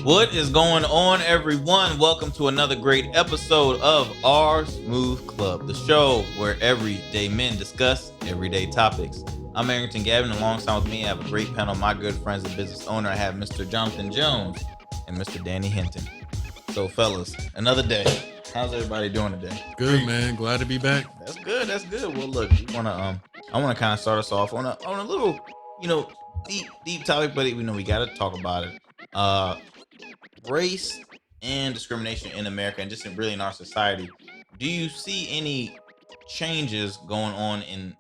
What is going on, everyone? Welcome to another great episode of Our Smooth Club, the show where everyday men discuss everyday topics. I'm Arrington Gavin. Alongside with me, I have a great panel of my good friends and business owner. I have Mr. Jonathon Jones and Mr. Danny Hinton. So, fellas, another day. How's everybody doing today? Good, man. Glad to be back. That's good. That's good. Well, look, I wanna kind of start us off on a little, deep topic, but we got to talk about it. Race and discrimination in America and just really in our society. Do you see any changes going on in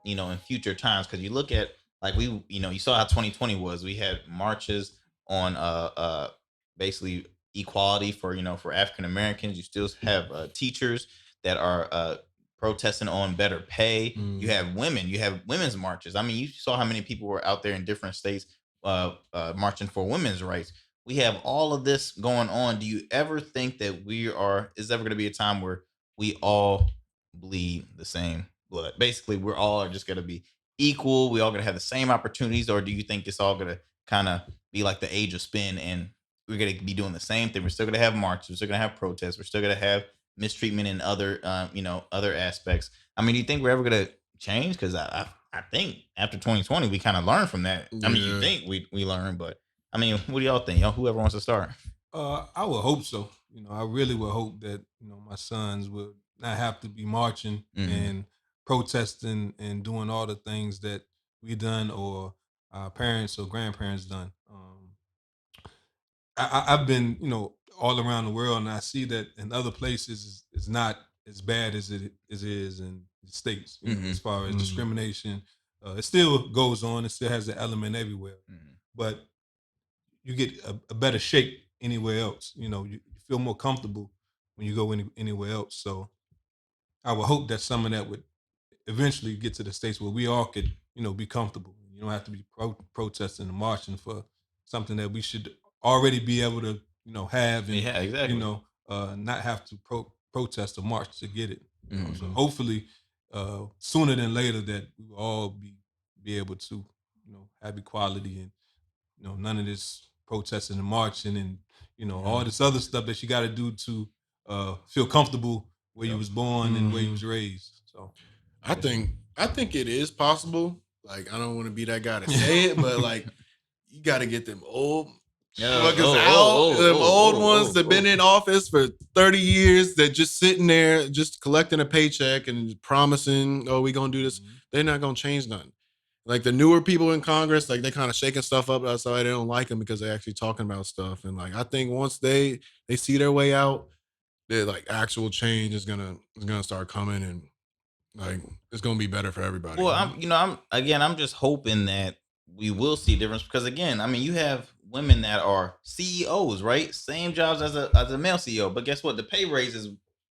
future times? Because you look at like you saw how 2020 was. We had marches on basically equality for African Americans. You still have teachers that are protesting on better pay. You have women. You have women's marches. I mean, you saw how many people were out there in different states marching for women's rights. We have all of this going on. Do you ever think that is ever going to be a time where we all bleed the same blood? Basically, we're all are just going to be equal. We all going to have the same opportunities, or do you think it's all going to kind of be like the age of spin, and we're going to be doing the same thing? We're still going to have marches. We're still going to have protests. We're still going to have mistreatment in other aspects. I mean, do you think we're ever going to change? Because I think after 2020, we kind of learned from that. I mean, you think we learned, but I mean, what do y'all think? Whoever wants to start. I would hope so. I really would hope that my sons would not have to be marching and protesting and doing all the things that we done or our parents or grandparents done. I've been all around the world, and I see that in other places it's not as bad as it is in the States as far as discrimination. It still goes on. It still has an element everywhere, but you get a better shape anywhere else. You feel more comfortable when you go anywhere else. So I would hope that some of that would eventually get to the States where we all could, be comfortable. You don't have to be protesting and marching for something that we should already be able to, have and, exactly. Not have to protest or march to get it. So hopefully sooner than later that we will all be able to, have equality and, none of this protesting and marching and all this other stuff that you got to do to feel comfortable where you was born and where you was raised. So I think it is possible. Like, I don't want to be that guy to say it, but like, you got to get them old fuckers out. Them old ones that been in office for 30 years that just sitting there, just collecting a paycheck and promising, oh, we gonna do this. They're not gonna change nothing. Like the newer people in Congress, like they kind of shaking stuff up. That's why they don't like them because they're actually talking about stuff. And like I think once they see their way out, that like actual change is gonna start coming, and like it's gonna be better for everybody. Well, I'm just hoping that we will see a difference because again, I mean, you have women that are CEOs, right? Same jobs as a male CEO, but guess what? The pay raise is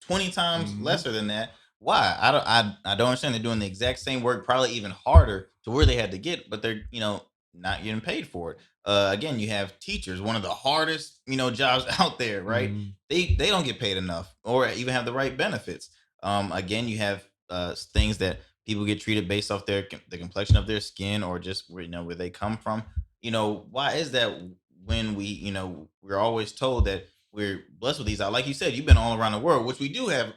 20 times lesser than that. Why? I don't understand. They're doing the exact same work, probably even harder to where they had to get, but they're not getting paid for it. Again, you have teachers, one of the hardest jobs out there, right? They don't get paid enough or even have the right benefits. Again, you have things that people get treated based off the complexion of their skin or just where they come from. Why is that when we're always told that we're blessed with these? Like you said, you've been all around the world, which we do have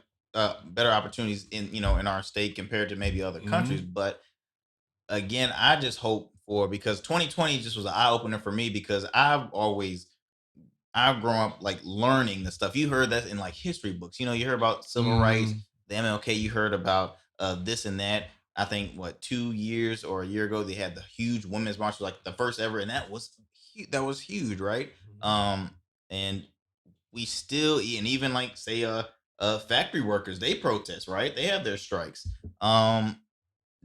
better opportunities in our state compared to maybe other countries. But again, I just hope because 2020 just was an eye opener for me because I've grown up like learning the stuff. You heard that in like history books. You heard about civil rights, the MLK. You heard about this and that. I think 2 years or a year ago they had the huge women's march, like the first ever, and that was huge, right? And we still, and even like say factory workers, they protest, right? They have their strikes.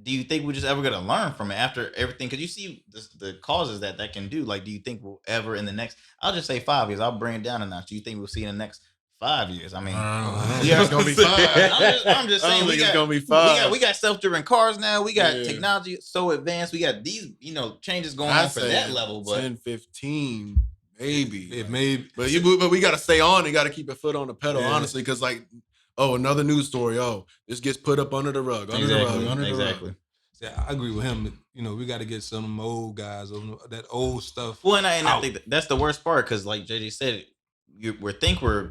Do you think we're just ever going to learn from it after everything? Because you see the causes that can do. Like, do you think we'll ever in the next? I'll just say 5 years. I'll bring it down a notch. Do you think we'll see in the next 5 years? I mean, it's gonna be 5. I'm just saying it's gonna be 5. We got self-driven cars now. We got technology so advanced. We got these changes going on for that level. But 10, 15, maybe it may. But we got to stay on. You got to keep a foot on the pedal, honestly, because like. Oh, another news story. Oh, this gets put up under the rug. Under the rug. Yeah, I agree with him. We got to get some old guys, that old stuff. Well, and I think that's the worst part because, like JJ said, we're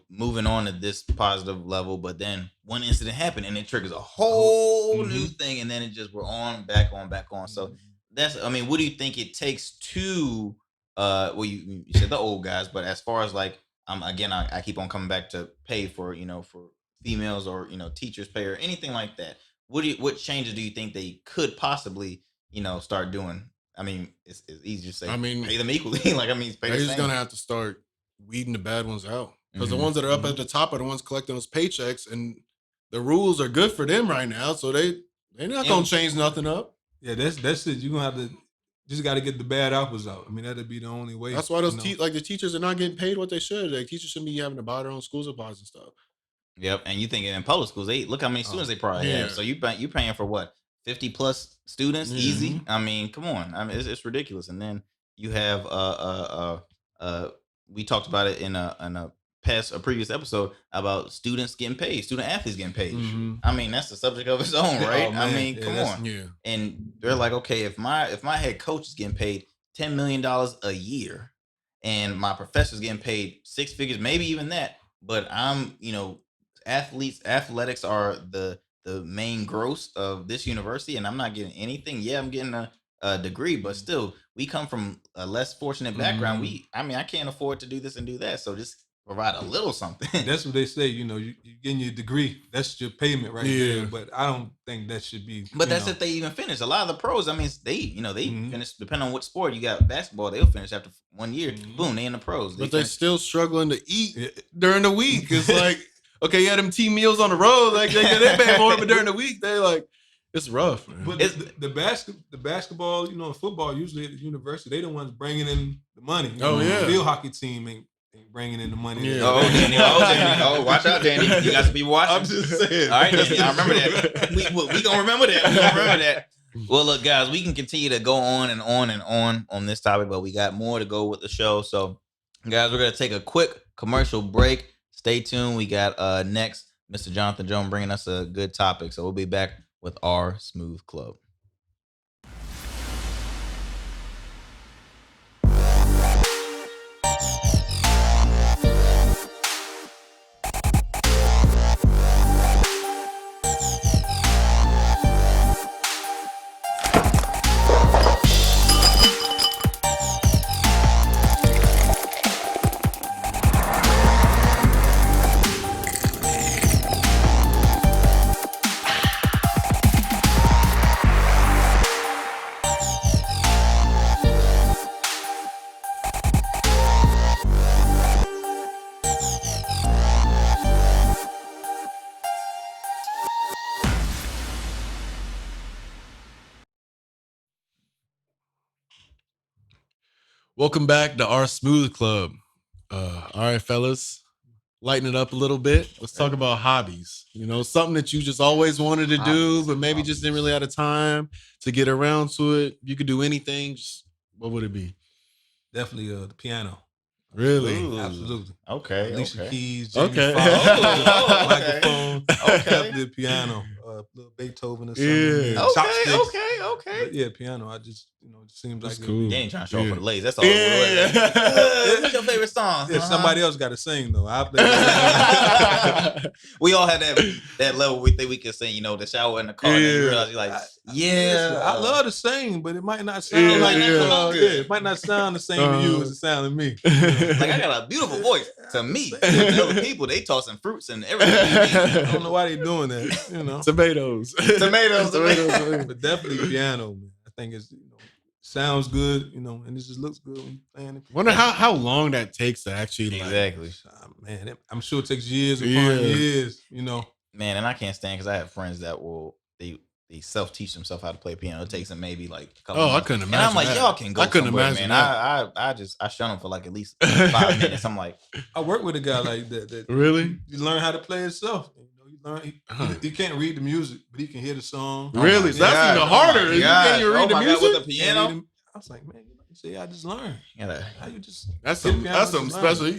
moving on to this positive level, but then one incident happened and it triggers a whole new thing, and then it just we're back on. So that's, I mean, what do you think it takes to well, you said the old guys, but as far as like again, I keep on coming back to pay for for females, or teachers pay or anything like that. What changes do you think they could possibly start doing? I mean, it's easy to say. I mean, pay them equally. Like, I mean, pay they're the just same. gonna have to start weeding the bad ones out, because the ones that are up at the top are the ones collecting those paychecks, and the rules are good for them right now, so they're not gonna change nothing up. Yeah, that's it. You're gonna have to just got to get the bad apples out. I mean, that'd be the only way. That's why those like the teachers are not getting paid what they should. Like, teachers shouldn't be having to buy their own school supplies and stuff. Yep, and you think in public schools, they look how many students they probably have. So you paying for what, 50 plus students, easy. I mean, come on. I mean, it's ridiculous. And then you have we talked about it in a previous episode about students getting paid, student athletes getting paid. I mean, that's the subject of its own, right? I mean, come on. Yeah. And they're like, okay, if my head coach is getting paid $10 million a year, and my professor's getting paid six figures, maybe even that, but I'm, athletics are the main gross of this university, and I'm not getting anything. Yeah, I'm getting a degree, but still, we come from a less fortunate background. I can't afford to do this and do that, so just provide a little something. That's what they say. You're getting your degree. That's your payment right there. But I don't think that should be. But that's if they even finish. A lot of the pros, I mean, they finish, depending on what sport. You got basketball, they'll finish after 1 year. Boom, they in the pros. But they're still struggling to eat during the week. It's like, okay, yeah, them team meals on the road, like they pay more, but during the week they like, it's rough, man. But the basketball, and football, usually at the university, they the ones bringing in the money. The field hockey team ain't bringing in the money. Yeah. Danny. Oh, watch out, Danny. You guys be watching. I'm just saying. All right, Danny, I remember that. We gonna remember that. Well, look, guys, we can continue to go on and on and on this topic, but we got more to go with the show. So, guys, we're gonna take a quick commercial break. Stay tuned. We got next Mr. Jonathon Jones bringing us a good topic. So we'll be back with our Smooth Club. Welcome back to our Smooth Club. All right, fellas, lighten it up a little bit. Let's talk about hobbies. Something that you just always wanted to do, but maybe just didn't really have the time to get around to it. You could do anything. What would it be? Definitely the piano. Really? Ooh. Absolutely. Okay. Alicia Keys, Okay. microphone. Definitely the piano. Little Beethoven or something. Yeah. Okay. But yeah, piano. I just, it seems That's like cool. You ain't trying to show up for the ladies. That's all. Yeah. What's your favorite song? Somebody else got to sing though. We all have that level we think we can sing. The shower in the car. And you realize you're like, I love to sing, but it might not sound like it might not sound the same to you as it sounds to me. Like, I got a beautiful voice to me. To other people, they tossing fruits and everything. I don't know why they doing that. Tomatoes. But definitely piano, man. I think it's sounds good, and it just looks good when you playing it. Wonder how long that takes to actually exactly. Man, I'm sure it takes years upon years. Man, and I can't stand because I have friends that they self-teach themselves how to play piano. It takes them maybe like a couple months. I couldn't imagine. And I'm like, that. y'all can go. I couldn't somewhere, imagine man. that. I shun them for like at least 5 minutes. I'm like, I work with a guy like that. Really? You learn how to play himself. You learn. He can't read the music, but he can hear the song. Really? So that's even harder. You can't even read the music with the piano. I was like, man, you see, I just learned. How you just that's something special.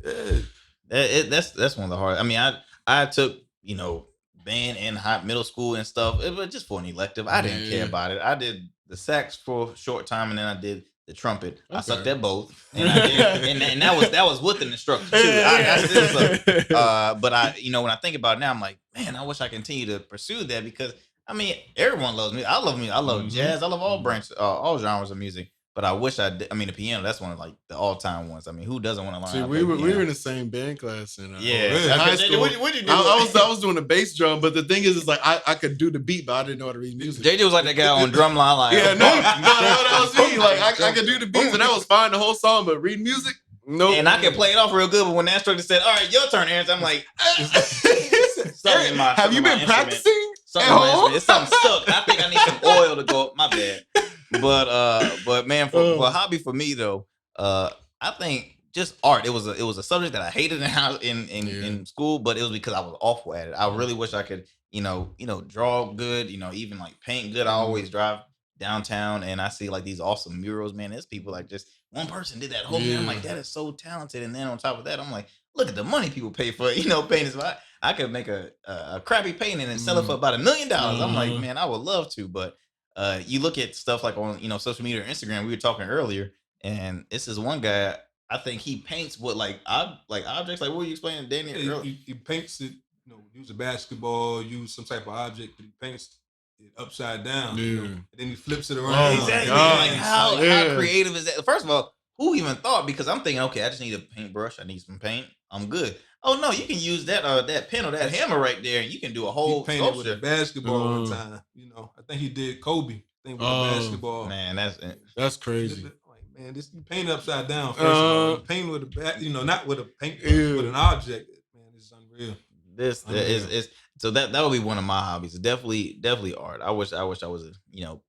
Yeah. That's one of the hard. I mean, I took band in middle school and stuff, but just for an elective. I didn't care about it. I did the sax for a short time, and then I did the trumpet. I Okay. sucked at both, and that was with an instructor too. I still suck. But when I think about it now, I'm like, man, I wish I continue to pursue that because I mean, everyone loves music. I love music. I love jazz. I love all branches, all genres of music. But I wish I did. I mean, the piano, that's one of like the all-time ones. I mean, who doesn't want to learn See, how to we play were piano? in the same band class in really? high school. What did you do? I was doing the bass drum, but the thing is like I could do the beat, but I didn't know how to read music. JJ was like that guy on drumline, like that was me. Like I could do the beats, and that was fine the whole song, but read music, no. And I can play it off real good, but when that instructor said, "All right, your turn, Aaron," I'm like, have you been practicing? It's something stuck. I think I need some oil to go up. My bad. But man, for a hobby for me though, I think just art. It was a subject that I hated in school, but it was because I was awful at it. I really wish I could, draw good, even like paint good. I always drive downtown and I see like these awesome murals, man. There's people like just one person did that whole thing. I'm like, that is so talented. And then on top of that, I'm like, look at the money people pay for, paintings. I could make a crappy painting and sell it for about $1 million. I'm like, man, I would love to, but you look at stuff like on social media or Instagram. We were talking earlier, and this is one guy. I think he paints what like objects. Like what were you explaining, Danny? He paints it. Use a basketball, use some type of object, but he paints it upside down. And then he flips it around. Exactly. Like how creative is that? First of all, who even thought? Because I'm thinking, okay, I just need a paintbrush. I need some paint. I'm good. Oh no, you can use that pen or that hammer right there, and you can do a whole. He painted with a basketball one time. I think he did Kobe. With a basketball. Man, that's crazy. Like, man, you paint upside down. First of all, you paint with a not with a paintbrush, with an object. Man, it's unreal. This is so that would be one of my hobbies. Definitely art. I wish I was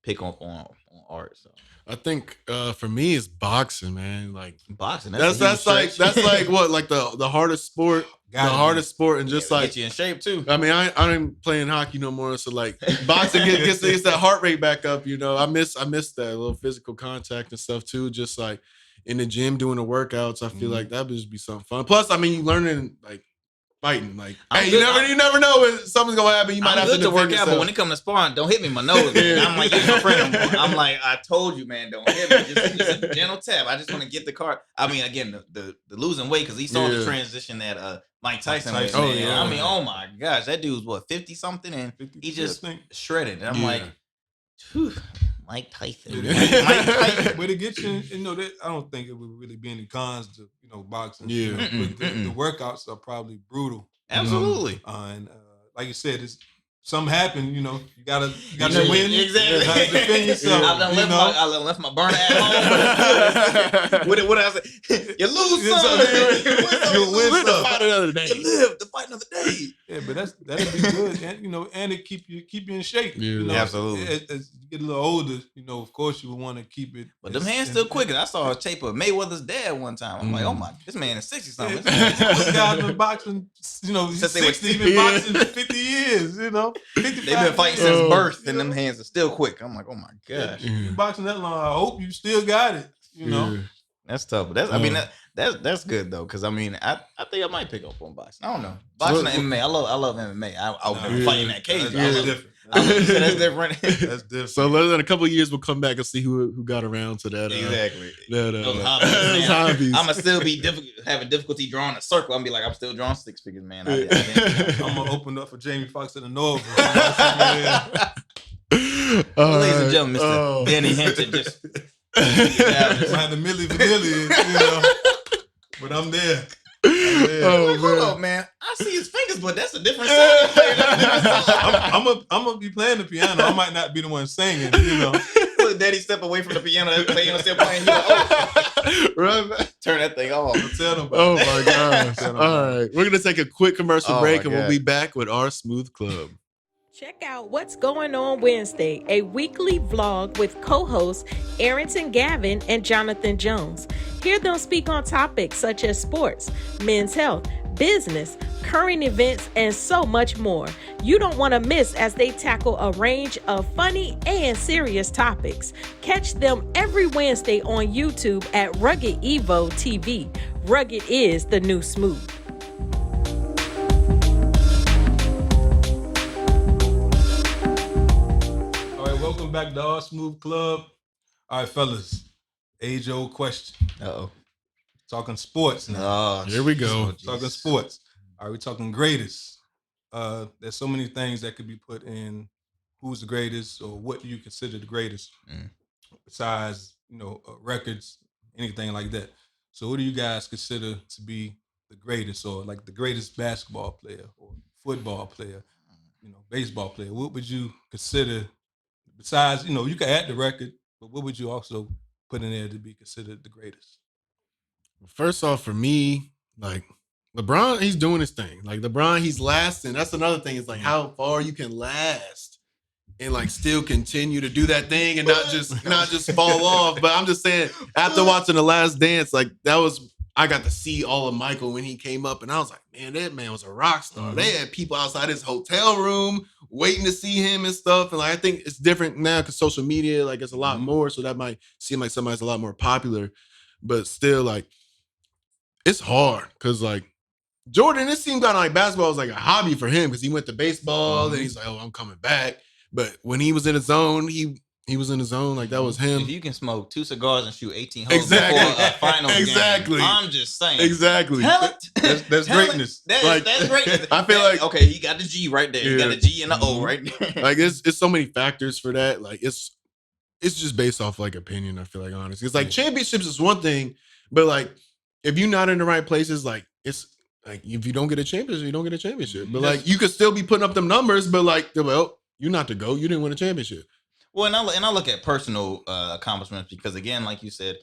pick up on art. So I think for me it's boxing, man. Like boxing. That's like what, like the hardest sport. Hardest sport, and just like get you in shape too. I mean, I ain't playing hockey no more, so like boxing gets that heart rate back up. I miss that little physical contact and stuff too. Just like in the gym doing the workouts, I feel like that would just be something fun. Plus, I mean, you learning like fighting. Like, hey, you never know when something's gonna happen. You might have to work out, but when it comes to sparring, don't hit me in my nose. I'm like, you're my friend. I'm like, I told you, man, don't hit me. Just a gentle tap. I just want to get the card. I mean, again, the losing weight, because he saw the transition that Mike Tyson was. Oh yeah. I mean, oh my gosh, that dude's what 50 something, and he just shredded. And I'm like, whew. Mike Tyson. Mike Tyson. But it gets you, I don't think it would really be any cons to, boxing. Yeah. The workouts are probably brutal. Absolutely. And like you said, something happened, you gotta win. Exactly. You gotta defend yourself. I left my burner at home. What I say? You lose some. You win to fight another day. You live to fight another day. Yeah, but that'd be good, and it keep you in shape. Yeah, absolutely. As you get a little older, of course you would want to keep it. But them hands still quick. I saw a tape of Mayweather's dad one time. I'm like, oh my, this man is 60 something. This guy's been boxing, he's 60, he's been boxing 50 years, 55 They've been fighting since birth, and them hands are still quick. I'm like, oh my gosh. You boxing that long, I hope you still got it. That's tough. But I mean, that's good though, because I mean, I think I might pick up on boxing. I don't know. Boxing and MMA. I love MMA. I'll never fight in that cage. That's different. That's different. That's different. So in a couple of years, we'll come back and see who got around to that. Exactly. Those hobbies. I'm gonna still be having difficulty drawing a circle. I'm be like, I'm still drawing six figures, man. I'm gonna open up for Jamie Foxx in the Noteworthy. Ladies and gentlemen, Mr. Danny Hinton just behind the Milli Vanilli, but I'm there. Hold up, man. I see his fingers, but that's a different song. I'm gonna be playing the piano. I might not be the one singing, Look, Daddy step away from the piano. That piano still playing. Like, turn that thing off. Tell them oh my gosh! All right, we're gonna take a quick commercial break, and we'll be back with our Smooth Club. Check out What's Going On Wednesday, a weekly vlog with co-hosts Arrington Gavin and Jonathon Jones. Hear them speak on topics such as sports, men's health, business, current events, and so much more. You don't want to miss as they tackle a range of funny and serious topics. Catch them every Wednesday on YouTube at Rugged Evo TV. Rugged is the new smooth. Welcome back to our Smooth Club. All right, fellas. age-old question. Uh-oh. Talking sports now. Oh, here we go. Talking sports. Are we talking greatest? There's so many things that could be put in who's the greatest or what do you consider the greatest besides, records, anything like that. So who do you guys consider to be the greatest or like the greatest basketball player or football player, baseball player? What would you consider besides, you can add the record, but what would you also put in there to be considered the greatest? First off, for me, like LeBron, he's doing his thing. Like LeBron, he's lasting. That's another thing. Is like how far you can last and like still continue to do that thing and not just fall off. But I'm just saying, after watching The Last Dance, like I got to see all of Michael when he came up, and I was like, man, that man was a rock star. They had people outside his hotel room waiting to see him and stuff. And like, I think it's different now because social media, like, it's a lot more. So that might seem like somebody's a lot more popular, but still, like, it's hard because like Jordan, it seemed kind of like basketball was like a hobby for him because he went to baseball and he's like, oh, I'm coming back. But when he was in his zone, he was in his zone. Like that was him. If you can smoke 2 cigars and shoot 18 holes before a final game, I'm just saying. Exactly. That's greatness. That's greatness. I feel like okay, he got the G right there. He got the G and the O right there. Like it's so many factors for that. Like it's just based off like opinion. I feel like honestly, it's like championships is one thing, but like if you're not in the right places, like it's like if you don't get a championship, you don't get a championship. But like you could still be putting up them numbers, but like well, you're not the GOAT. You didn't win a championship. Well, and I look at personal accomplishments because again, like you said,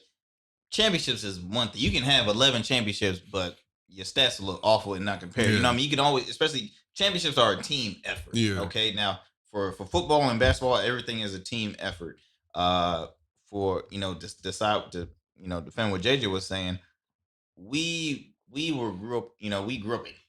championships is one thing. You can have 11 championships, but your stats look awful and not compared. You know what I mean? You can always, especially championships are a team effort. Yeah. Okay. Now for football and basketball, everything is a team effort. For decide to defend what JJ was saying. We grew up in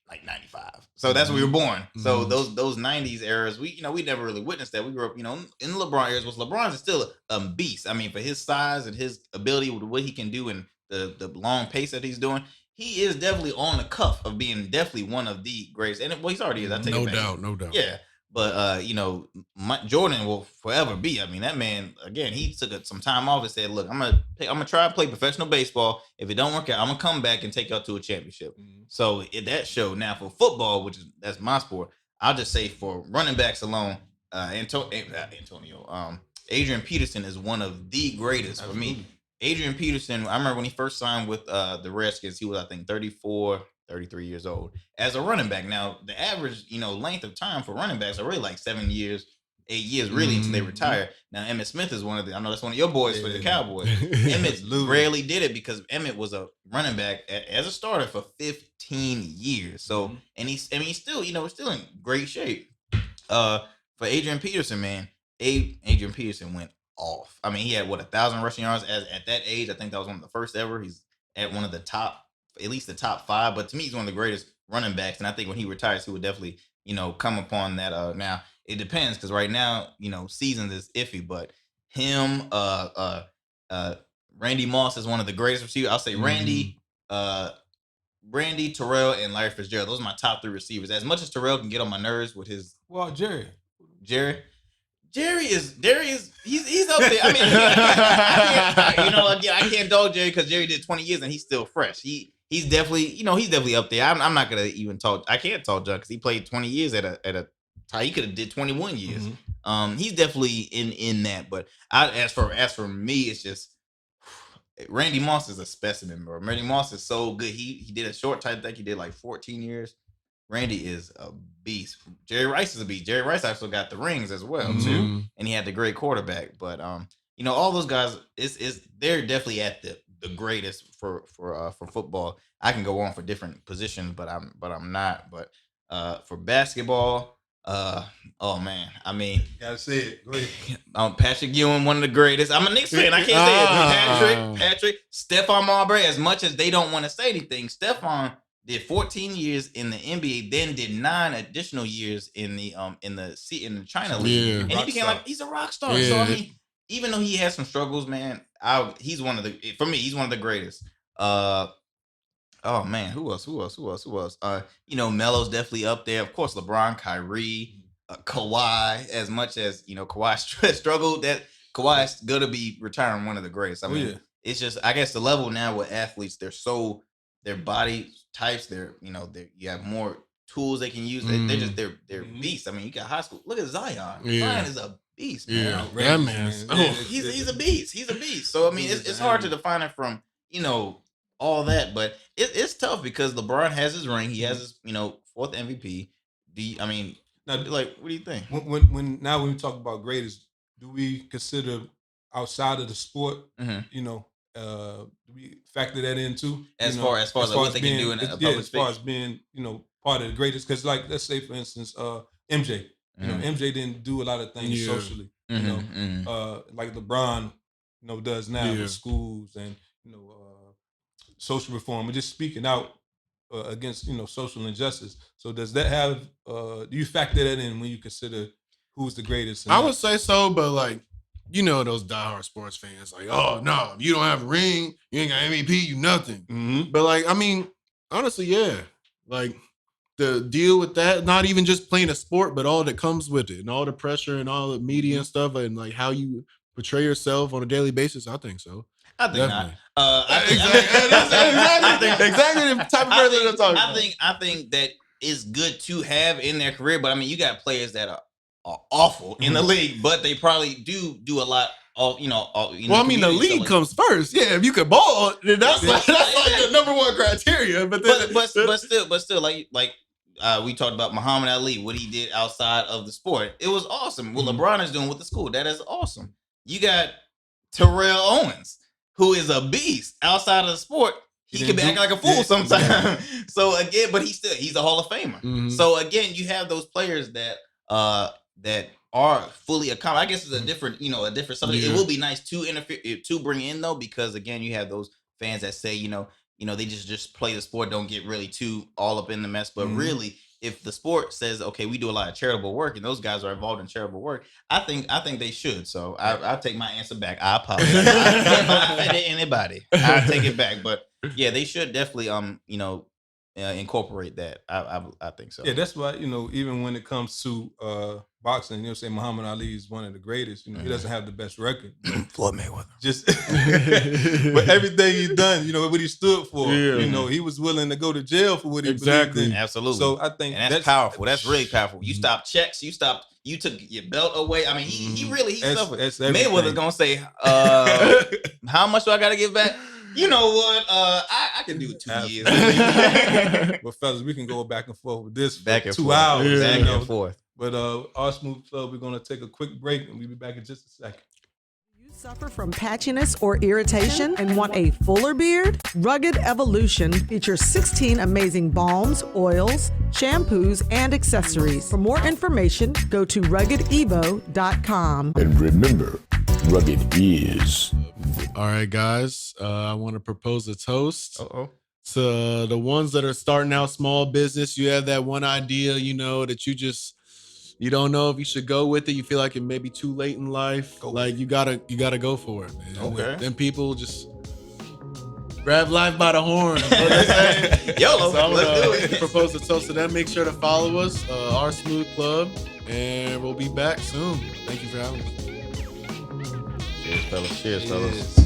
like 95. So that's when we were born. So those 90s eras, we never really witnessed that. We grew up, in LeBron eras, which LeBron is still a beast. I mean, for his size and his ability with what he can do and the long pace that he's doing, he is definitely on the cuff of being definitely one of the greatest. And he's already is. I take it back. No doubt. Yeah. But Jordan will forever be. I mean, that man again. He took some time off and said, "Look, I'm gonna try to play professional baseball. If it don't work out, I'm gonna come back and take y'all to a championship." So that showed. Now for football, that's my sport. I'll just say for running backs alone, Adrian Peterson is one of the greatest for me. Adrian Peterson. I remember when he first signed with the Redskins. He was, I think, 34. 33 years old as a running back. Now, the average, length of time for running backs are really like 7 years, 8 years, really, until they retire. Now, Emmitt Smith is I know that's one of your boys for the Cowboys. Emmitt rarely did it because Emmitt was a running back as a starter for 15 years. So, and he's still, still in great shape. For Adrian Peterson, man, Adrian Peterson went off. I mean, he had 1,000 rushing yards at that age. I think that was one of the first ever. He's at one of the top, at least the top 5, but to me, he's one of the greatest running backs. And I think when he retires, he would definitely, come upon that. Now it depends because right now, seasons is iffy, but him, Randy Moss is one of the greatest receivers. I'll say Randy, Terrell, and Larry Fitzgerald. Those are my top 3 receivers. As much as Terrell can get on my nerves with his, Jerry is he's up there. I mean, I can't dog Jerry because Jerry did 20 years and he's still fresh. He's definitely up there. I'm not gonna even talk. I can't talk John because he played 20 years at a time. He could have did 21 years. He's definitely in that. But as for me, it's just Randy Moss is a specimen, bro. Randy Moss is so good. He did a short time. I think he did like 14 years. Randy is a beast. Jerry Rice is a beast. Jerry Rice also got the rings as well too, and he had the great quarterback. But all those guys they're definitely at the greatest for football. I can go on for different positions, but I'm not. But for basketball, oh man, I mean, gotta say it. Go ahead. Patrick Ewing, one of the greatest. I'm a Knicks fan. I can't say it. Patrick, Stephon Marbury. As much as they don't want to say anything, Stephon did 14 years in the NBA, then did 9 additional years in the China League, and he became he's a rock star. Yeah. So I mean, even though he has some struggles, man, he's one of the greatest. Oh man, who else? Melo's definitely up there. Of course, LeBron, Kyrie, Kawhi. As much as Kawhi struggled, that Kawhi's gonna be retiring one of the greatest. I mean, it's just, I guess the level now with athletes, their body types, you have more tools they can use. They're beasts. I mean, you got high school. Look at Zion. Zion is a beast, man. Yeah, that man. He's a beast. He's a beast. So I mean, it's hard to define it from all that, but it's tough because LeBron has his ring. He has his 4th MVP. Now, like, what do you think? When we talk about greatest, do we consider outside of the sport? Do we factor that in too? As far as what they can do in a public space? As far as being part of the greatest, because like let's say for instance, MJ. MJ didn't do a lot of things socially. Like LeBron, does now with schools and social reform and just speaking out against social injustice. So does that have? Do you factor that in when you consider who's the greatest? I would say so, but like those diehard sports fans, like, oh no, if you don't have a ring, you ain't got MVP, you nothing. But like, I mean, honestly, yeah, like the deal with that, not even just playing a sport, but all that comes with it and all the pressure and all the media and stuff and like how you portray yourself on a daily basis. I think so. I think definitely not. Exactly the type of person I'm talking about. I think that is good to have in their career, but I mean, you got players that are awful in the league, but they probably do a lot of well, I mean, the league comes first. Yeah, if you can ball, then that's like the number one criteria. But still, like we talked about Muhammad Ali, what he did outside of the sport, it was awesome. What LeBron is doing with the school, that is awesome. You got Terrell Owens, who is a beast outside of the sport. He can act like a fool sometimes. So again, but he's a Hall of Famer. So again, you have those players that are fully accomplished. I guess it's a different subject. It will be nice to bring in though, because again, you have those fans that say, they just play the sport, don't get really too all up in the mess. But really, if the sport says, okay, we do a lot of charitable work and those guys are involved in charitable work, I think they should. So I'll take my answer back. I apologize. I offended anybody. I'll take it back. But yeah, they should definitely incorporate that. I think so. Yeah, that's why even when it comes to boxing, say Muhammad Ali is one of the greatest. He doesn't have the best record. Floyd Mayweather. Just but everything he's done, what he stood for. He was willing to go to jail for what he believed in. Absolutely. So I think that's powerful. That's really powerful. You stopped checks. You took your belt away. I mean, he really suffered. Mayweather's gonna say, how much do I got to give back? You know what? I can do 2 years. Well, fellas, we can go back and forth with this back and 2 forth. hours. Back and forth. But our Smooth Club, we're going to take a quick break and we'll be back in just a second. You suffer from patchiness or irritation and want a fuller beard? Rugged Evolution features 16 amazing balms, oils, shampoos, and accessories. For more information, go to ruggedevo.com. And remember, rugged is. All right, guys. I want to propose a toast. To the ones that are starting out small business. You have that one idea, that you don't know if you should go with it. You feel like it may be too late in life. You gotta go for it, man. Okay. Then people just grab life by the horns. YOLO. So I'm gonna propose a toast to them. Make sure to follow us, our Smooth Club, and we'll be back soon. Thank you for having us. Cheers, fellas.